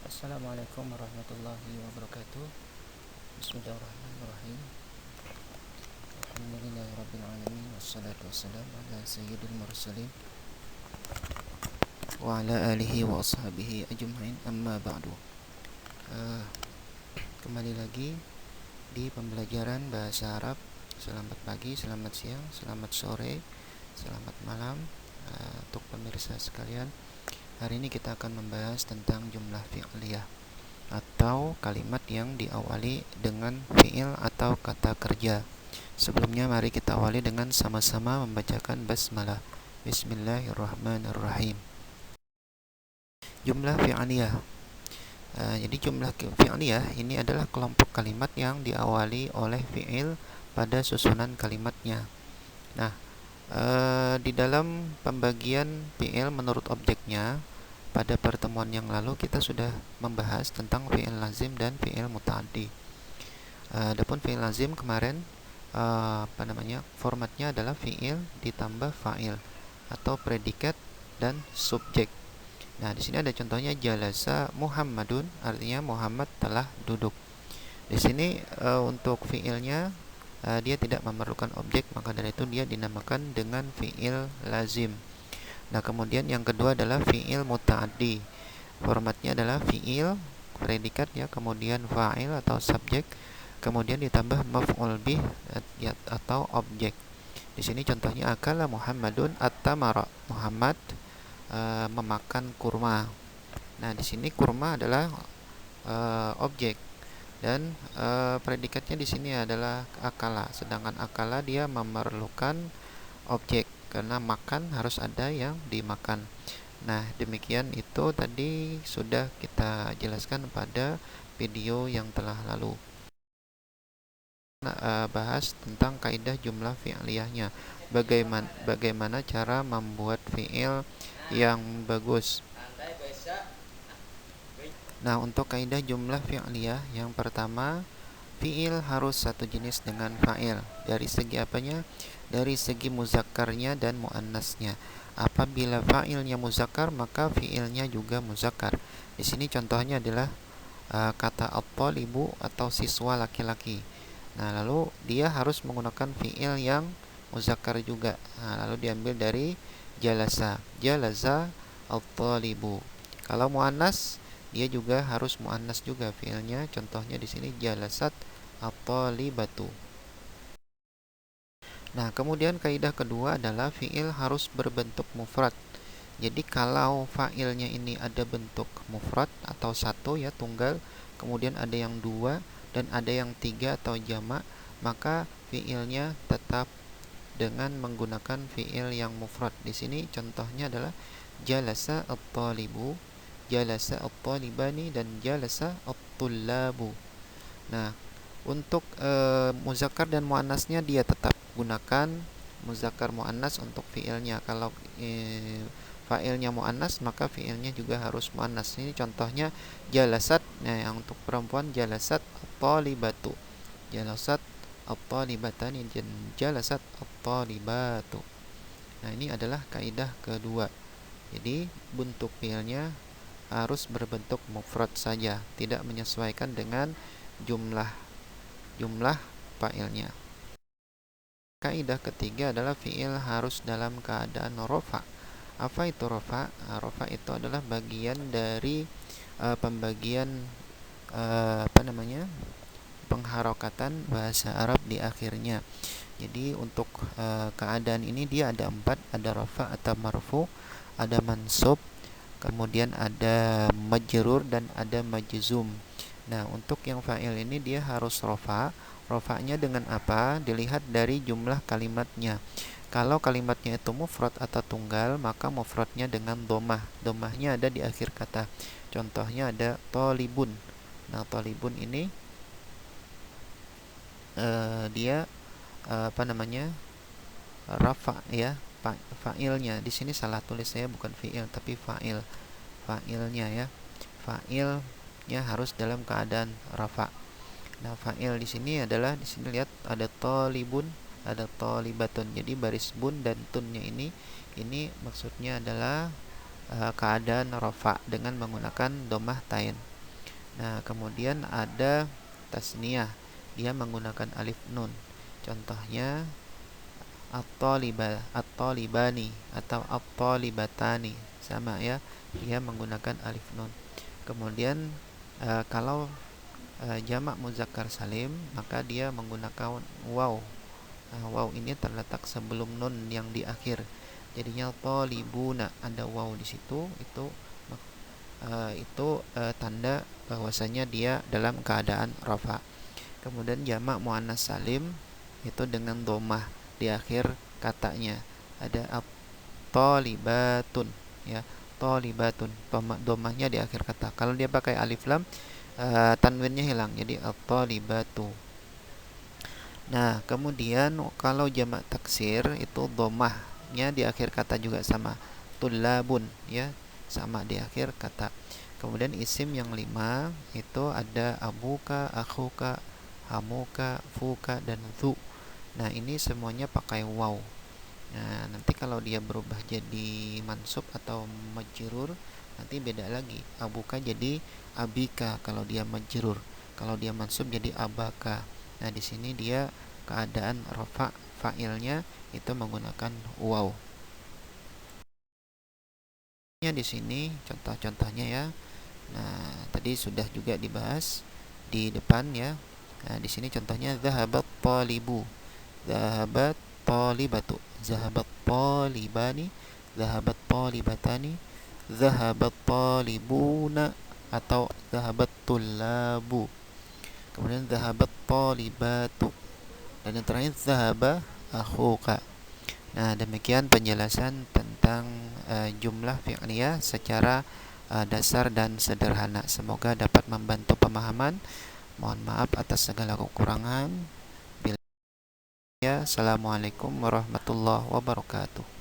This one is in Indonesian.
Assalamualaikum warahmatullahi wabarakatuh. Bismillahirrahmanirrahim. Alhamdulillahirrabbilalamin. Wassalatu wassalamu ala sayyidil mursalin wa ala alihi wa ashabihi ajma'in, amma ba'du. Kembali lagi di pembelajaran bahasa Arab. Selamat pagi, selamat siang, selamat sore, selamat malam untuk pemirsa sekalian. Hari ini kita akan membahas tentang jumlah fi'liyah atau kalimat yang diawali dengan fi'il atau kata kerja. Sebelumnya mari kita awali dengan sama-sama membacakan basmalah. Bismillahirrahmanirrahim. Jumlah fi'liyah. Jadi jumlah fi'liyah ini adalah kelompok kalimat yang diawali oleh fi'il pada susunan kalimatnya. Nah, di dalam pembagian fi'il menurut objeknya, pada pertemuan yang lalu kita sudah membahas tentang fi'il lazim dan fi'il muta'addi. Adapun fi'il lazim kemarin formatnya adalah fi'il ditambah fa'il atau predikat dan subjek. Nah, di sini ada contohnya jalasa Muhammadun, artinya Muhammad telah duduk. Di sini untuk fi'ilnya dia tidak memerlukan objek, maka dari itu dia dinamakan dengan fi'il lazim. Nah, kemudian yang kedua adalah fi'il muta'addi. Formatnya adalah fi'il predikat ya, kemudian fa'il atau subjek, kemudian ditambah maf'ul bih atau objek. Di sini contohnya akala Muhammadun at-tamara. Muhammad memakan kurma. Nah, di sini kurma adalah objek dan predikatnya di sini adalah akala. Sedangkan akala dia memerlukan objek karena makan harus ada yang dimakan. Nah, demikian itu tadi sudah kita jelaskan pada video yang telah lalu. Bahas tentang kaidah jumlah fi'liyahnya. Bagaimana cara membuat fi'il yang bagus. Nah, untuk kaidah jumlah fi'liyah yang pertama, fi'il harus satu jenis dengan fa'il. Dari segi apanya? Dari segi muzakkarnya dan muannasnya. Apabila fa'ilnya muzakkar, maka fi'ilnya juga muzakkar. Di sini contohnya adalah kata at-talibu atau siswa laki-laki. Nah, lalu dia harus menggunakan fi'il yang muzakkar juga. Nah, lalu diambil dari jalasa. Jalasa at-talibu. Kalau muannas, dia juga harus muannas juga fiilnya. Contohnya di sini jalasat at-talibatu. Nah, kemudian kaidah kedua adalah fiil harus berbentuk mufrad. Jadi kalau fa'ilnya ini ada bentuk mufrad atau satu ya, tunggal, kemudian ada yang dua dan ada yang tiga atau jamak, maka fiilnya tetap dengan menggunakan fiil yang mufrad. Di sini contohnya adalah jalasa at-talibu, jalasa at-talibani, dan jalasa at-tullabu. Nah, untuk muzakkar dan muannasnya dia tetap gunakan muzakkar muannas untuk fiilnya. Kalau fa'ilnya muannas, maka fiilnya juga harus muannas. Ini contohnya jalasat. Nah, yang untuk perempuan jalasat at-talibatu, jalasat at-talibatani, jalasat at-talibatu. Nah, ini adalah kaidah kedua. Jadi bentuk fiilnya harus berbentuk mufrad saja, tidak menyesuaikan dengan jumlah fa'ilnya. Kaidah ketiga adalah fiil harus dalam keadaan rofa. Apa itu rofa? Rofa itu adalah bagian dari pembagian pengharokatan bahasa Arab di akhirnya. Jadi untuk keadaan ini dia ada 4, ada rofa atau marfu, ada mansub, kemudian ada majrur, dan ada majzum. Nah, untuk yang fa'il ini dia harus rofa. Rofa'nya dengan apa? Dilihat dari jumlah kalimatnya. Kalau kalimatnya itu mufrad atau tunggal, maka mufradnya dengan domah. Domahnya ada di akhir kata. Contohnya ada tolibun. Nah, tolibun ini dia rafa ya, fa'ilnya. Di sini salah tulis saya, bukan fi'il tapi fa'il. Fa'ilnya ya. Fa'ilnya harus dalam keadaan rafa. Nah, fa'il di sini adalah, di sini lihat ada tolibun, ada tolibatun. Jadi baris bun dan tunnya ini maksudnya adalah keadaan rafa dengan menggunakan domah tain. Nah, kemudian ada tasniyah, dia menggunakan alif nun. Contohnya at-talibani atau at-talibatani, sama ya, dia menggunakan alif nun. Kemudian kalau jamak muzakkar salim, maka dia menggunakan waw. Waw ini terletak sebelum nun yang di akhir, jadinya talibuna, ada waw di situ. Itu tanda bahwasanya dia dalam keadaan rafa. Kemudian jamak muannas salim itu dengan domah di akhir katanya, ada at-talibatun ya, talibatun, domahnya di akhir kata. Kalau dia pakai alif lam, tanwinnya hilang, jadi at-talibatu. Nah, kemudian kalau jamak taksir itu domahnya di akhir kata juga sama, tulabun ya, sama di akhir kata. Kemudian isim yang 5 itu ada abuka, akhuka, hamuka, fuka, dan thu. Nah, ini semuanya pakai waw. Nah, nanti kalau dia berubah jadi mansub atau majrur, nanti beda lagi. Abuka jadi abika kalau dia majrur. Kalau dia mansub jadi abaka. Nah, di sini dia keadaan rafa, fa'ilnya itu menggunakan waw. Di sini contoh-contohnya ya. Nah, tadi sudah juga dibahas di depan ya. Nah, di sini contohnya zahabat talibu, zahabat talibatu, zahabat talibani, zahabat talibatani, zahabat talibuna, atau zahabat tullabu. Kemudian zahabat talibatu, dan yang terakhir zahaba akhuka. Nah, demikian penjelasan tentang jumlah fi'liyah secara dasar dan sederhana. Semoga dapat membantu pemahaman. Mohon maaf atas segala kekurangan. Assalamualaikum warahmatullahi wabarakatuh.